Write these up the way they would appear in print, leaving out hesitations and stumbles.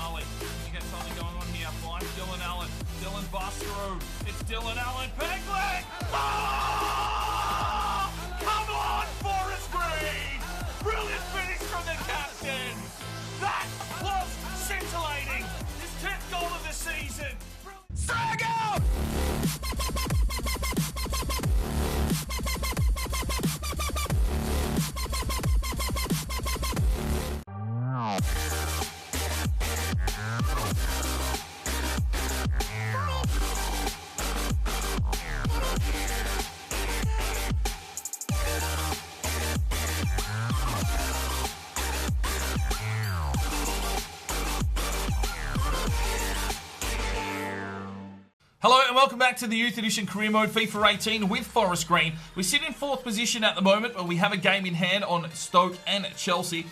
Charlie. You get something going on here. Finds Dylan Allen. Dylan busts through. It's Dylan Allen. Pegleg! Oh! Come on, Forest Green! Brilliant finish from the captain. That was scintillating. His 10th goal of the season. Frag out! Hello and welcome back to the Youth Edition Career Mode FIFA 18 with Forest Green. We sit in 4th position at the moment, but we have a game in hand on Stoke and Chelsea.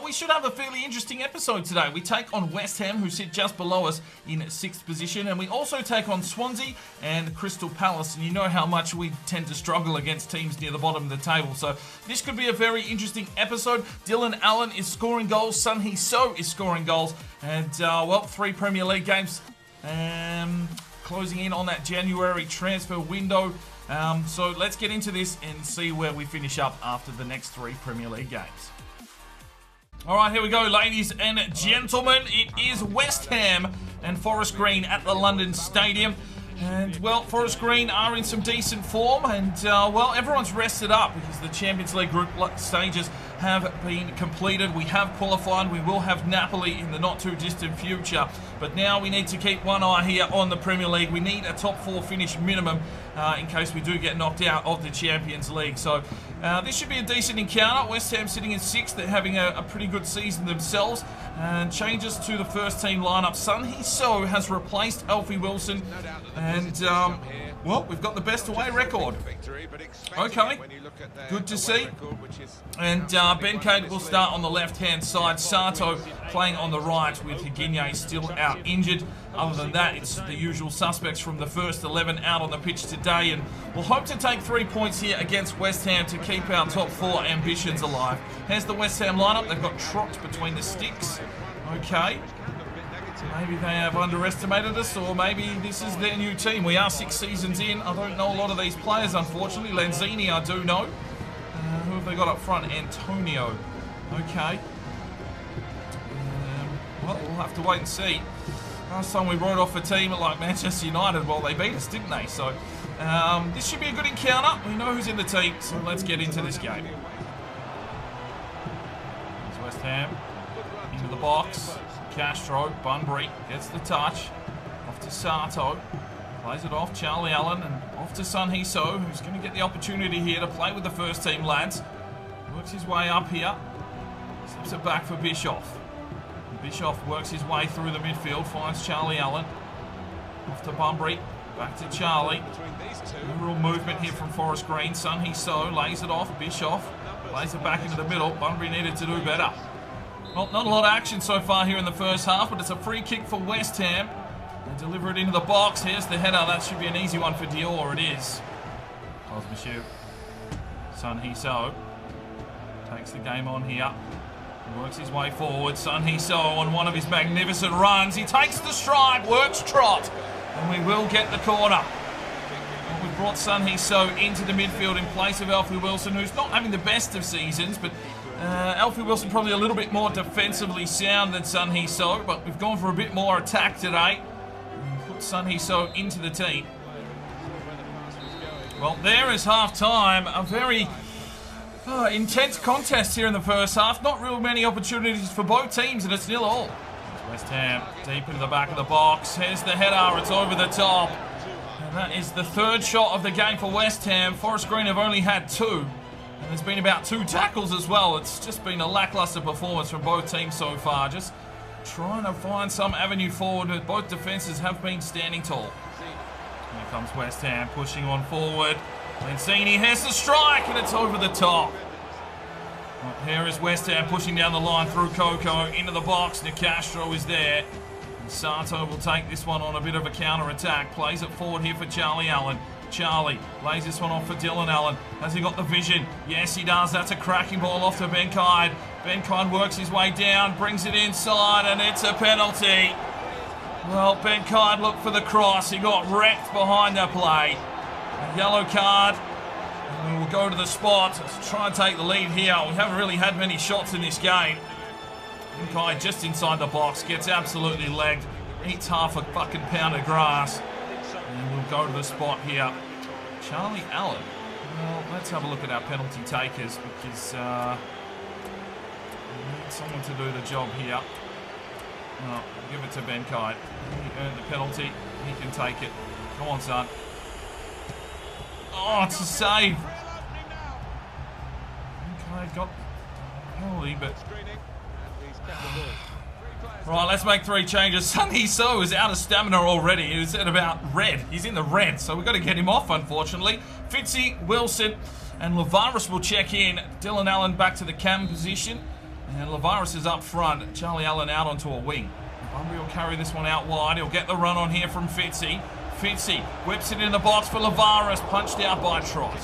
We should have a fairly interesting episode today. We take on West Ham, who sit just below us in 6th position, and we also take on Swansea and Crystal Palace, and you know how much we tend to struggle against teams near the bottom of the table, so this could be a very interesting episode. Dylan Allen is scoring goals, Sun Hee-so is scoring goals, and well, 3 Premier League games. Closing in on that January transfer window. So let's get into this and see where we finish up after the next 3 Premier League games. All right, here we go, ladies and gentlemen. It is West Ham and Forest Green at the London Stadium. And, well, Forest Green are in some decent form. And, well, everyone's rested up because the Champions League group stages have been completed. We have qualified. We will have Napoli in the not-too-distant future. But now we need to keep one eye here on the Premier League. We need a top 4 finish minimum in case we do get knocked out of the Champions League. So this should be a decent encounter. West Ham sitting in 6th. They're having a pretty good season themselves. And changes to the first team lineup. Sun Hee-so has replaced Alfie Wilson. And, well, we've got the best away record. Okay, good to see. And Ben Cade will start on the left-hand side. Sato playing on the right with Higuiñe still out injured. Other than that, it's the usual suspects from the first 11 out on the pitch today. And we'll hope to take 3 points here against West Ham to keep our top 4 ambitions alive. Here's the West Ham lineup. They've got Trott between the sticks. Okay. Maybe they have underestimated us, or maybe this is their new team. We are 6 seasons in. I don't know a lot of these players, unfortunately. Lanzini, I do know. Who have they got up front? Antonio. Okay. Well, we'll have to wait and see. Last time we wrote off a team like Manchester United, well, they beat us, didn't they? So, this should be a good encounter. We know who's in the team, so let's get into this game. There's West Ham. Into the box. Castro, Bunbury gets the touch. Off to Sato. Plays it off, Charlie Allen, and off to Sun Hee-so, who's going to get the opportunity here to play with the first team lads. Works his way up here. Slips it back for Bischoff. Bischoff works his way through the midfield, finds Charlie Allen. Off to Bunbury. Back to Charlie. No real movement here from Forest Green. Sun Hee-so lays it off. Bischoff lays it back into the middle. Bunbury needed to do better. Well, not a lot of action so far here in the first half, but it's a free kick for West Ham. They deliver it into the box. Here's the header. That should be an easy one for Dior. It is. Cosmichu. Sun Hee-so takes the game on here. He works his way forward. Sun Hee-so on one of his magnificent runs. He takes the stride, works Trott, and we will get the corner. Well, we've brought Sun Hee-so into the midfield in place of Alfie Wilson, who's not having the best of seasons, but Alfie Wilson probably a little bit more defensively sound than Sun Hee-so, but we've gone for a bit more attack today. And put Sun Hee-so into the team. Well, there is half-time. A very intense contest here in the first half. Not real many opportunities for both teams, and it's 0-0. West Ham deep into the back of the box. Here's the header. It's over the top. And that is the 3rd shot of the game for West Ham. Forest Green have only had 2. And there's been about 2 tackles as well. It's just been a lackluster performance from both teams so far. Just trying to find some avenue forward. Both defences have been standing tall. Here comes West Ham pushing on forward. Lanzini has the strike and it's over the top. Well, here is West Ham pushing down the line through Coco into the box. Nicastro is there. And Sato will take this one on a bit of a counter-attack. Plays it forward here for Charlie Allen. Charlie lays this one off for Dylan Allen. Has he got the vision? Yes, he does. That's a cracking ball off to Benkide. Benkide works his way down, brings it inside, and it's a penalty. Well, Benkide looked for the cross. He got wrecked behind the play. A yellow card. And we'll go to the spot to try and take the lead here. We haven't really had many shots in this game. Benkide just inside the box, gets absolutely legged. Eats half a fucking pound of grass. And we'll go to the spot here. Charlie Allen. Well, let's have a look at our penalty takers because we need someone to do the job here. We'll give it to Benkide. He earned the penalty. He can take it. Come on, son. Oh, it's a save. Benkide got the penalty, but... Right, let's make 3 changes. Sunny So is out of stamina already. He was at about red. He's in the red, so we've got to get him off, unfortunately. Fitzy, Wilson, and Lavaris will check in. Dylan Allen back to the cam position. And Lavaris is up front. Charlie Allen out onto a wing. Bunbury will carry this one out wide. He'll get the run on here from Fitzy. Fitzy whips it in the box for Lavaris. Punched out by Trott.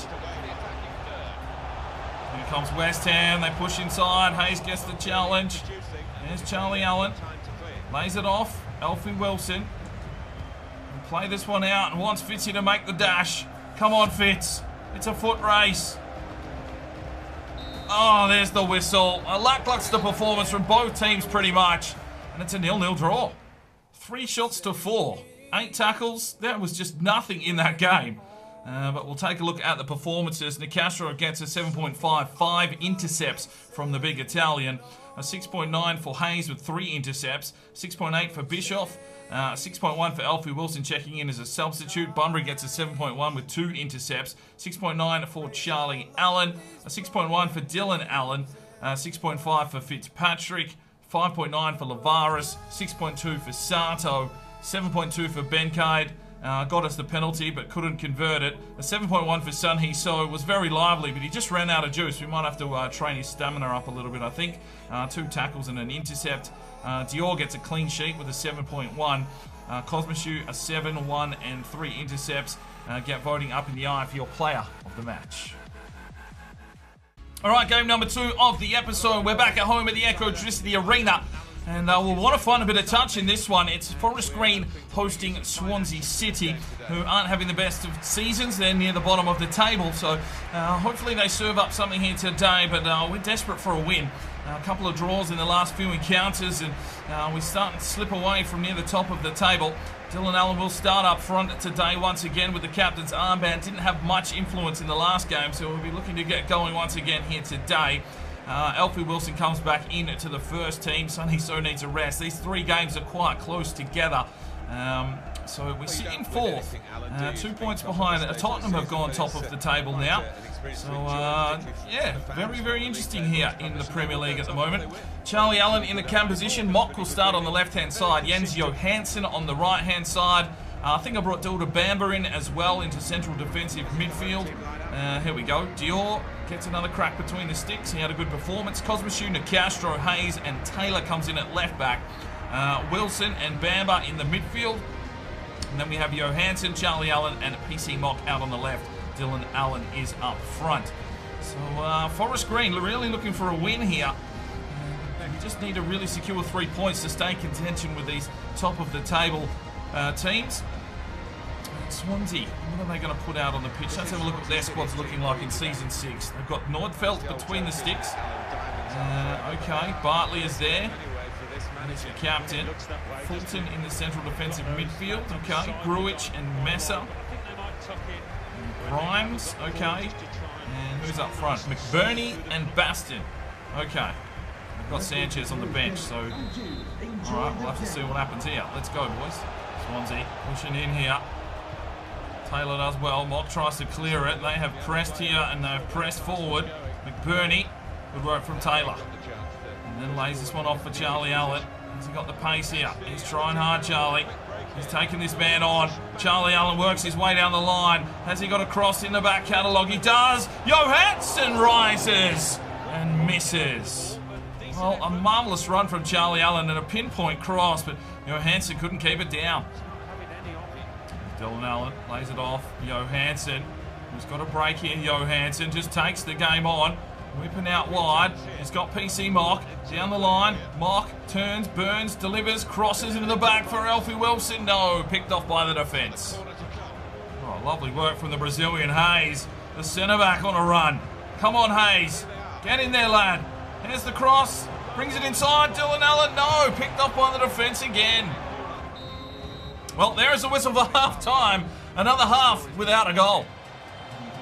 Here comes West Ham. They push inside. Hayes gets the challenge. There's Charlie Allen. Lays it off. Alfie Wilson. He'll play this one out and wants Fitzy to make the dash. Come on, Fitz. It's a foot race. Oh, there's the whistle. A lackluster performance from both teams pretty much. And it's a 0-0 draw. 3 shots to 4. 8 tackles. There was just nothing in that game. But we'll take a look at the performances. Nicastro gets a 7.5. 5 intercepts from the big Italian. A 6.9 for Hayes with 3 intercepts. 6.8 for Bischoff. 6.1 for Alfie Wilson checking in as a substitute. Bunbury gets a 7.1 with 2 intercepts. 6.9 for Charlie Allen. A 6.1 for Dylan Allen. 6.5 for Fitzpatrick. 5.9 for Lavaris. 6.2 for Sato. 7.2 for Benkide. Got us the penalty but couldn't convert it. A 7.1 for Sun Hee So was very lively, but he just ran out of juice. We might have to train his stamina up a little bit, I think. 2 tackles and an intercept. Dior gets a clean sheet with a 7.1. Cosmashu a 7, 1 and 3 intercepts. Get voting up in the eye for your player of the match. Alright, game number 2 of the episode. We're back at home at the Ecotricity Arena. And we'll want to find a bit of touch in this one. It's Forest Green hosting Swansea City, who aren't having the best of seasons. They're near the bottom of the table, so hopefully they serve up something here today. But we're desperate for a win. A couple of draws in the last few encounters, and we're starting to slip away from near the top of the table. Dylan Allen will start up front today once again with the captain's armband. Didn't have much influence in the last game, so we'll be looking to get going once again here today. Alfie Wilson comes back in to the first team. Sunny So needs a rest. These 3 games are quite close together. So we sit in 4th. 2 points behind. Tottenham have gone top of the table now. So, yeah, very, very interesting here in the Premier League at the moment. Charlie Allen in the cam position. Mock will start on the left-hand side. Jens Johansson on the right-hand side. I think I brought Dilda Bamba in as well into central defensive midfield. Here we go. Dior gets another crack between the sticks. He had a good performance. Cosmashu, Nicastro, Hayes and Taylor comes in at left back. Wilson and Bamba in the midfield. And then we have Johansson, Charlie Allen and PC Mock out on the left. Dylan Allen is up front. So Forest Green really looking for a win here. We just need to really secure 3 points to stay in contention with these top of the table teams. Swansea, what are they going to put out on the pitch? Let's have a look at what their squad's looking like in Season 6. They've got Nordfeldt between the sticks. Okay, Bartley is there. He's the captain. Fulton in the central defensive midfield. Okay, Gruich and Messer. Grimes, okay. And who's up front? McBurney and Baston. Okay. We've got Sanchez on the bench, so... Alright, we'll have to see what happens here. Let's go, boys. Swansea pushing in here. Taylor does well. Mock tries to clear it. They have pressed here and they've pressed forward. McBurney, good work from Taylor. And then lays this one off for Charlie Allen. Has he got the pace here? He's trying hard, Charlie. He's taking this man on. Charlie Allen works his way down the line. Has he got a cross in the back catalogue? He does. Johansson rises and misses. Well, a marvellous run from Charlie Allen and a pinpoint cross, but Johansson couldn't keep it down. Dylan Allen lays it off. Johansson, who's got a break here. Johansson just takes the game on. Whipping out wide. He's got PC Mock down the line. Mock turns, burns, delivers, crosses into the back for Alfie Wilson. No, picked off by the defence. Oh, lovely work from the Brazilian Hayes. The centre back on a run. Come on, Hayes. Get in there, lad. Here's the cross. Brings it inside. Dylan Allen. No, picked off by the defence again. Well, there is a whistle for half-time. Another half without a goal.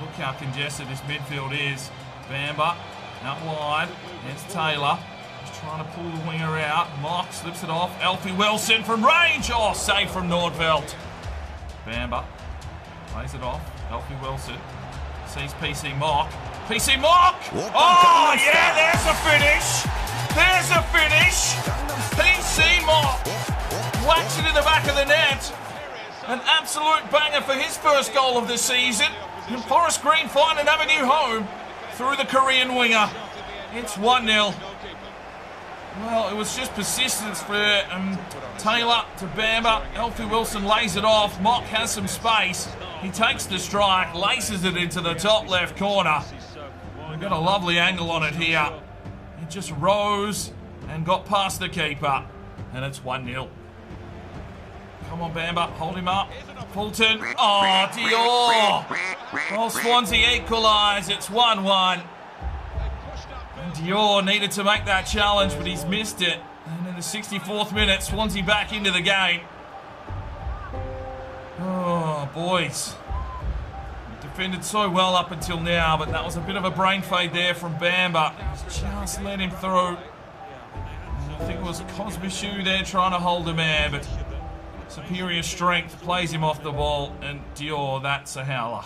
Look how congested this midfield is. Bamba out wide. There's Taylor. Just trying to pull the winger out. Mock slips it off. Alfie Wilson from range. Oh, save from Nordveld. Bamba plays it off. Alfie Wilson sees PC Mock. PC Mock! Oh, yeah, there's a finish. There's a finish. PC Mock whacks it in the back of the net. An absolute banger for his first goal of the season. And Forest Green find an avenue home through the Korean winger. It's 1-0. Well, it was just persistence for Taylor to Bamba. Alfie Wilson lays it off. Mock has some space. He takes the strike, laces it into the top left corner. We've got a lovely angle on it here. It just rose and got past the keeper. And it's 1-0. Come on, Bamba. Hold him up. Fulton. Oh, Dior. Well, Swansea equalise. It's 1-1. And Dior needed to make that challenge, but he's missed it. And in the 64th minute, Swansea back into the game. Oh, boys. Defended so well up until now, but that was a bit of a brain fade there from Bamba. Just let him through. I think it was Kosmishu there trying to hold a man, but superior strength plays him off the ball, and Dior, that's a howler.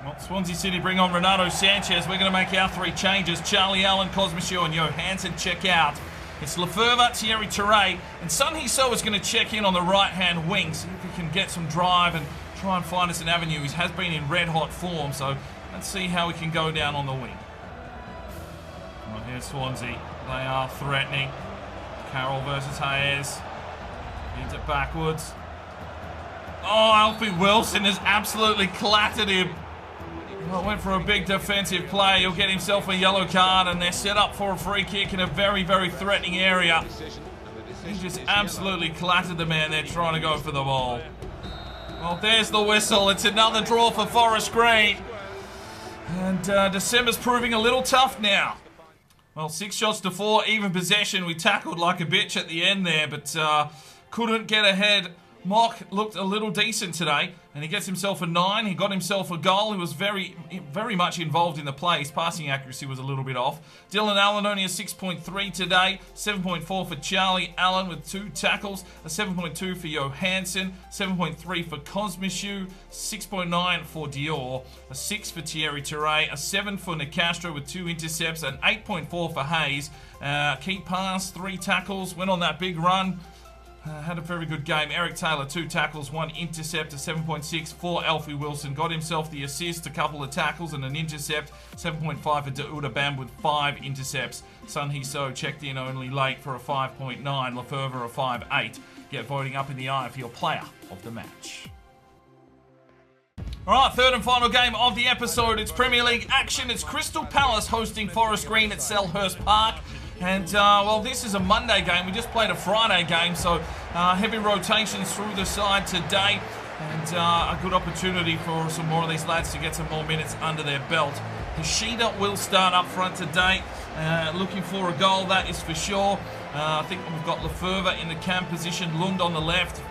Well, Swansea City bring on Renato Sanchez. We're going to make our three changes. Charlie Allen, Kosmishu, and Johansson check out. It's Lefebvre, Thierry Touré, and Sun Hee-So is going to check in on the right-hand wing, see if he can get some drive and try and find us an avenue. He has been in red-hot form, so let's see how he can go down on the wing. Well, here's Swansea. They are threatening. Carroll versus Hayes. Needs it backwards. Oh, Alfie Wilson has absolutely clattered him. Well, went for a big defensive play. He'll get himself a yellow card, and they're set up for a free kick in a very, very threatening area. He just absolutely clattered the man there trying to go for the ball. Well, there's the whistle. It's another draw for Forest Green. And December's proving a little tough now. Well, 6 shots to 4, even possession. We tackled like a bitch at the end there, but couldn't get ahead. Mock looked a little decent today, and he gets himself a 9. He got himself a goal. He was very, very much involved in the play. His passing accuracy was a little bit off. Dylan Allen only a 6.3 today. 7.4 for Charlie Allen with 2 tackles. A 7.2 for Johansson. 7.3 for Kosmishu. 6.9 for Dior. A 6 for Thierry Touré. A 7 for Nicastro with 2 intercepts. An 8.4 for Hayes. Key pass, 3 tackles. Went on that big run. Had a very good game. Eric Taylor, 2 tackles, 1 intercept, a 7.6 for Alfie Wilson. Got himself the assist, a couple of tackles and an intercept. 7.5 for Dauda Bam with 5 intercepts. Sun Hee-So checked in only late for a 5.9. Lefebvre a 5.8. Get voting up in the eye for your player of the match. Alright, third and final game of the episode. It's Premier League action. It's Crystal Palace hosting Forest Green at Selhurst Park. And, well, this is a Monday game. We just played a Friday game, so heavy rotations through the side today. And a good opportunity for some more of these lads to get some more minutes under their belt. Hashida will start up front today. Looking for a goal, that is for sure. I think we've got Lefebvre in the cam position, Lund on the left.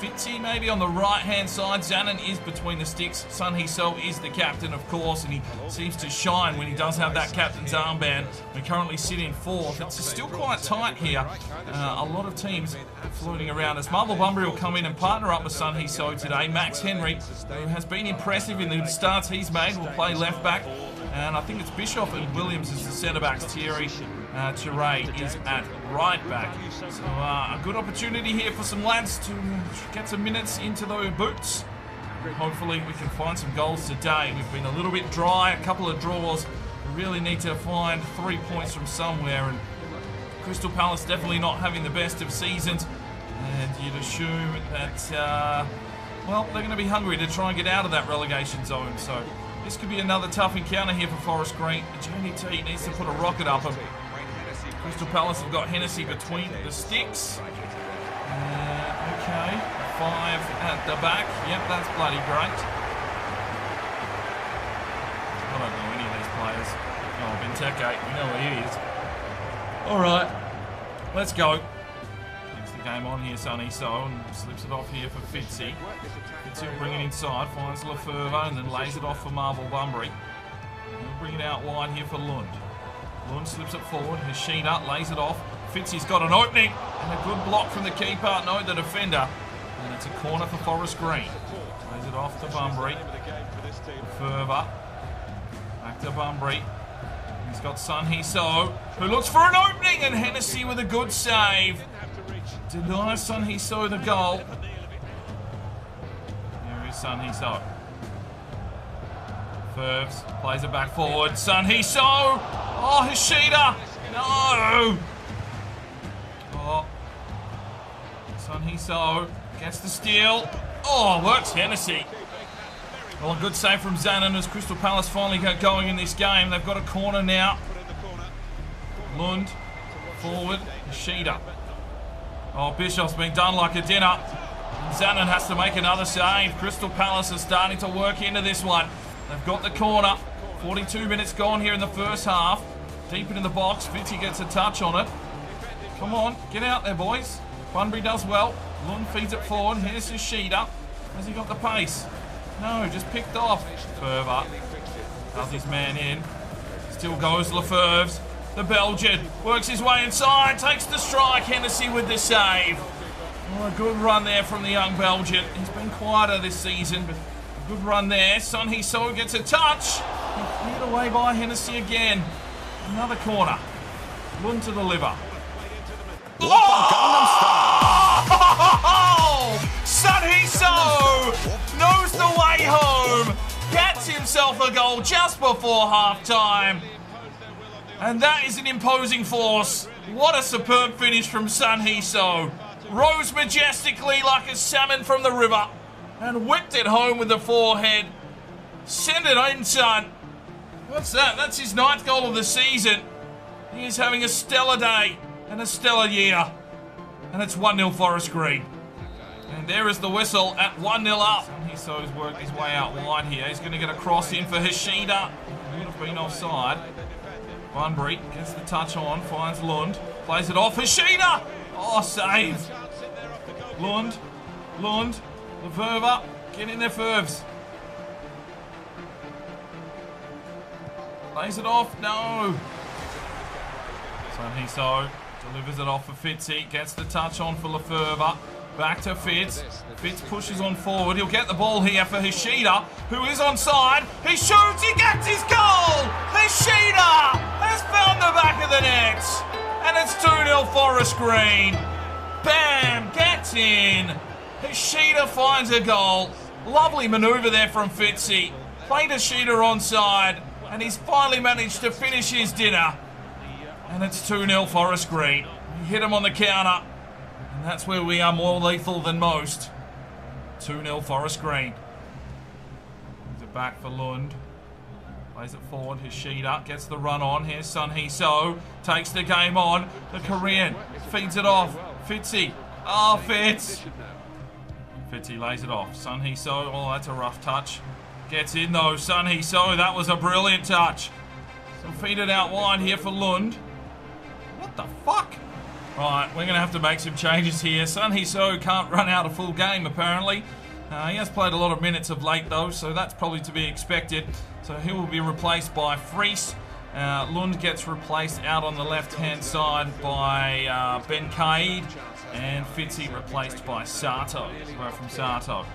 Fitzy maybe on the right-hand side. Zanin is between the sticks. Sun Hee-So is the captain, of course, and he seems to shine when he does have that captain's armband. We currently sit in 4th. It's still quite tight here. A lot of teams floating around us. Marvel Bunbury will come in and partner up with Sun Hee-So today. Max Henry, who has been impressive in the starts he's made, will play left back. And I think it's Bischoff and Williams as the centre-backs. Thierry Touré is at right back. So a good opportunity here for some lads to get some minutes into those boots. Hopefully we can find some goals today. We've been a little bit dry, a couple of draws. We really need to find 3 points from somewhere. And Crystal Palace definitely not having the best of seasons. And you'd assume that well, they're going to be hungry to try and get out of that relegation zone. So this could be another tough encounter here for Forest Green. JDT needs to put a rocket up them. Crystal Palace have got Hennessy between the sticks. Okay, 5 at the back. Yep, that's bloody great. I don't know any of these players. Oh, Benteke, we know who he is. All right, let's go. Takes the game on here, Sonny So, and slips it off here for Fitzy. Fitzy will bring it inside, finds Lefebvre, and then lays it off for Marvel Bunbury. He'll bring it out wide here for Lund. Lund slips it forward. Hashida lays it off. Fitzy's got an opening and a good block from the keeper. No, the defender. And it's a corner for Forest Green. Lays it off to Bunbury. Lefebvre. Back to Bunbury. He's got Sun Hee-so, who looks for an opening, and Hennessy with a good save. Denies Sun Hee-so the goal. There is Sun Hee-so. Fervs plays it back forward. Sun Hee-so. Oh, Hashida. No. Oh. Sun Hee-so gets the steal. Oh, works Hennessy. Well, a good save from Zanin as Crystal Palace finally get going in this game. They've got a corner now. Lund, forward, Hashida. Oh, Bishop's been done like a dinner. And Zanin has to make another save. Crystal Palace is starting to work into this one. They've got the corner. 42 minutes gone here in the first half. Deep into the box. Fitzy gets a touch on it. Come on, get out there, boys. Bunbury does well. Lund feeds it forward. Here's Hashida. Has he got the pace? No, just picked off. Lefebvre does his man in. Still goes Lefebvre's. The Belgian works his way inside, takes the strike. Hennessy with the save. Oh, a good run there from the young Belgian. He's been quieter this season, but a good run there. Sun Hee-so gets a touch. And cleared away by Hennessy again. Another corner. Lund to deliver. Oh! Sun Hee-so knows the way home. Gets himself a goal just before half-time. And that is an imposing force. What a superb finish from Sun Hee-so. Rose majestically like a salmon from the river and whipped it home with the forehead. Send it in, son. What's that? That's his 9th goal of the season. He is having a stellar day and a stellar year. And it's 1-0 Forest Green. And there is the whistle at 1-0 up. Sun Hee-so's worked his way out wide here. He's going to get a cross in for Hashida. Would have been offside. Bunbury gets the touch on, finds Lund, plays it off. Hashida! Oh, save. Lund, Lefebvre, get in there, Fervs. Plays it off, no. Sun Hee-so delivers it off for Fitzy, gets the touch on for Lefebvre. Back to Fitz. Fitz pushes on forward. He'll get the ball here for Hashida, who is onside. He shoots, he gets his goal! Hashida has found the back of the net. And it's 2-0 Forest Green. Bam! Gets in. Hashida finds a goal. Lovely manoeuvre there from Fitzy. Played Hashida onside, and he's finally managed to finish his dinner. And it's 2-0 Forest Green. He hit him on the counter. And that's where we are more lethal than most. 2-0 Forest Green. Brings it back for Lund. Plays it forward. Hashida gets the run on. Here's Sun Hee-so. Takes the game on. The Korean feeds it off. Fitzy. Oh, Fitz. Fitzy lays it off. Sun Hee-so. Oh, that's a rough touch. Gets in though. Sun Hee-so. That was a brilliant touch. So feed it out wide here for Lund. What the fuck? Right, we're going to have to make some changes here. Sun Hee-so can't run out a full game, apparently. He has played a lot of minutes of late, though, so that's probably to be expected. So he will be replaced by Fries. Lund gets replaced out on the left-hand side by Ben Caid. And Fitzy replaced by Sato. Right from Sato.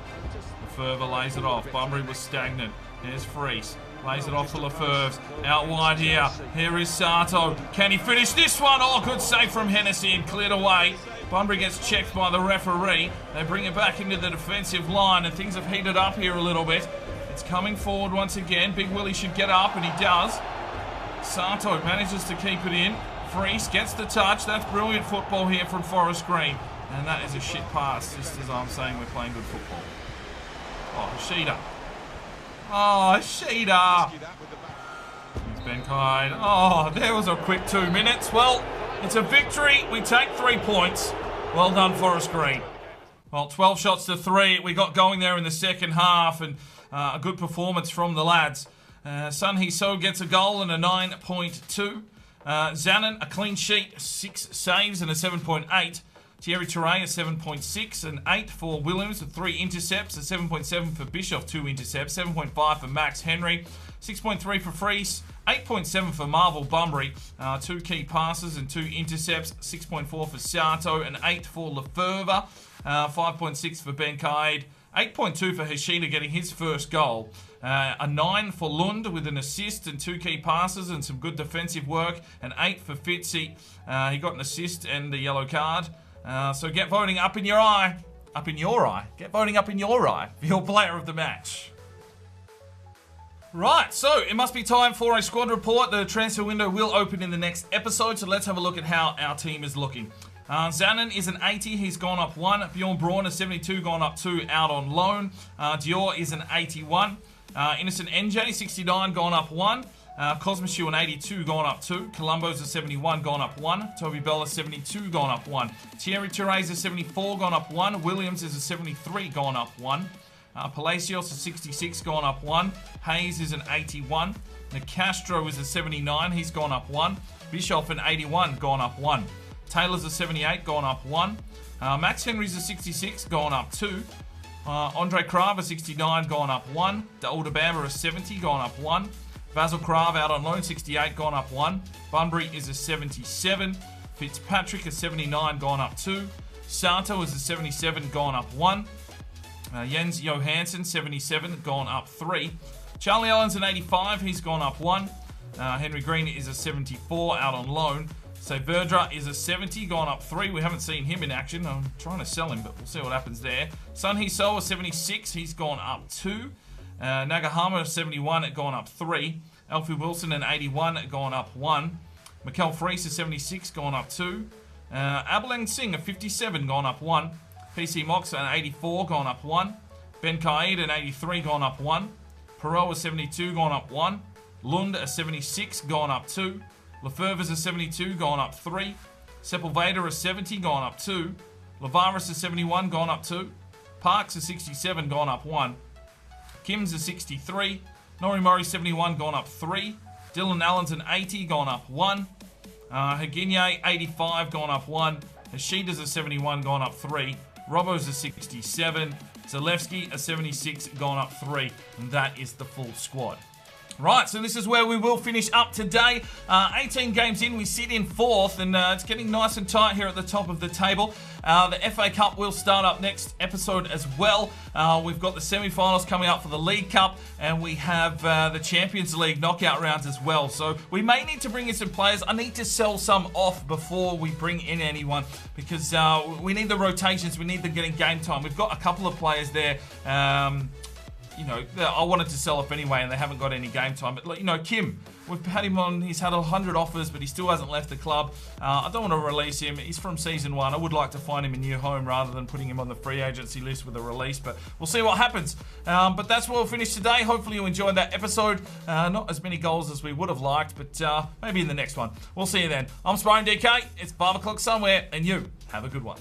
Lefebvre lays it off. Bunbury was stagnant. There's Fries. Lays it off for Lefebvre. Out wide here. Here is Sato. Can he finish this one? Oh, good save from Hennessy and cleared away. Bunbury gets checked by the referee. They bring it back into the defensive line and things have heated up here a little bit. It's coming forward once again. Big Willie should get up and he does. Sato manages to keep it in. Fries gets the touch. That's brilliant football here from Forest Green. And that is a shit pass, just as I'm saying we're playing good football. Oh, Hashida. Oh, Hashida. Here's Ben Kide. Oh, there was a quick 2 minutes. Well, it's a victory. We take 3 points. Well done, Forest Green. Well, 12 shots to 3. We got going there in the second half, and a good performance from the lads. Sun Hee So gets a goal and a 9.2. Zanin, a clean sheet, 6 saves and a 7.8. Thierry Touré, a 7.6, an 8 for Williams with 3 intercepts, a 7.7 for Bischoff, 2 intercepts, 7.5 for Max Henry, 6.3 for Freese, 8.7 for Marvel Bunbury, 2 key passes and 2 intercepts, 6.4 for Sato, an 8 for Lefebvre, 5.6 for Ben Kide, 8.2 for Hashida getting his first goal. A 9 for Lund with an assist and 2 key passes and some good defensive work. An 8 for Fitzy. He got an assist and a yellow card. So get voting up in your eye. Up in your eye. Get voting up in your eye for your player of the match. Right, so it must be time for a squad report. The transfer window will open in the next episode, so let's have a look at how our team is looking. Zanin is an 80, he's gone up 1. Bjorn Braun, a 72, gone up 2, out on loan. Dior is an 81. Innocent NJ, 69, gone up 1. Cosmoshu, an 82, gone up 2. Colombo's a 71, gone up 1. Toby Bell, a 72, gone up 1. Thierry Touré's a 74, gone up 1. Williams is a 73, gone up 1. Palacios, a 66, gone up 1. Hayes is an 81. Nicastro is a 79, he's gone up 1. Bischoff, an 81, gone up 1. Taylor's a 78, gone up 1. Max Henry's a 66, gone up 2. Andre Krav, a 69, gone up 1. Daoudabamba, a 70, gone up 1. Basil Krav, out on loan, 68, gone up 1. Bunbury is a 77. Fitzpatrick, a 79, gone up 2. Sato is a 77, gone up 1. Jens Johansson, 77, gone up 3. Charlie Allen's an 85, he's gone up 1. Henry Green is a 74, out on loan. So Verdra is a 70, gone up 3. We haven't seen him in action. I'm trying to sell him, but we'll see what happens there. Sun Hee So, a 76, he's gone up 2. Nagahama, a 71, gone up 3. Alfie Wilson, an 81, gone up 1. Mikel Freese, a 76, gone up 2. Abelang Singh, a 57, gone up 1. PC Mox, an 84, gone up 1. Ben Kaid, an 83, gone up 1. Perot, a 72, gone up 1. Lund, a 76, gone up 2. Lefebvre's a 72, gone up 3. Sepulveda, a 70, gone up 2. Lavaris, a 71, gone up 2. Parks, a 67, gone up 1. Kim's a 63. Norimori, 71, gone up 3. Dylan Allen's an 80, gone up 1. Haginye, 85, gone up 1. Hashida's a 71, gone up 3. Robbo's a 67. Zalewski, a 76, gone up 3. And that is the full squad. Right, so this is where we will finish up today. 18 games in, we sit in 4th, and it's getting nice and tight here at the top of the table. The FA Cup will start up next episode as well. We've got the semi-finals coming up for the League Cup, and we have the Champions League knockout rounds as well. So we may need to bring in some players. I need to sell some off before we bring in anyone, because we need the rotations. We need them getting game time. We've got a couple of players there. You know, I wanted to sell off anyway, and they haven't got any game time. But, you know, Kim, we've had him on, he's had 100 offers, but he still hasn't left the club. I don't want to release him. He's from Season 1. I would like to find him a new home rather than putting him on the free agency list with a release, but we'll see what happens. But that's where we'll finish today. Hopefully you enjoyed that episode. Not as many goals as we would have liked, but maybe in the next one. We'll see you then. I'm Sparring DK. It's 5 o'clock somewhere, and you have a good one.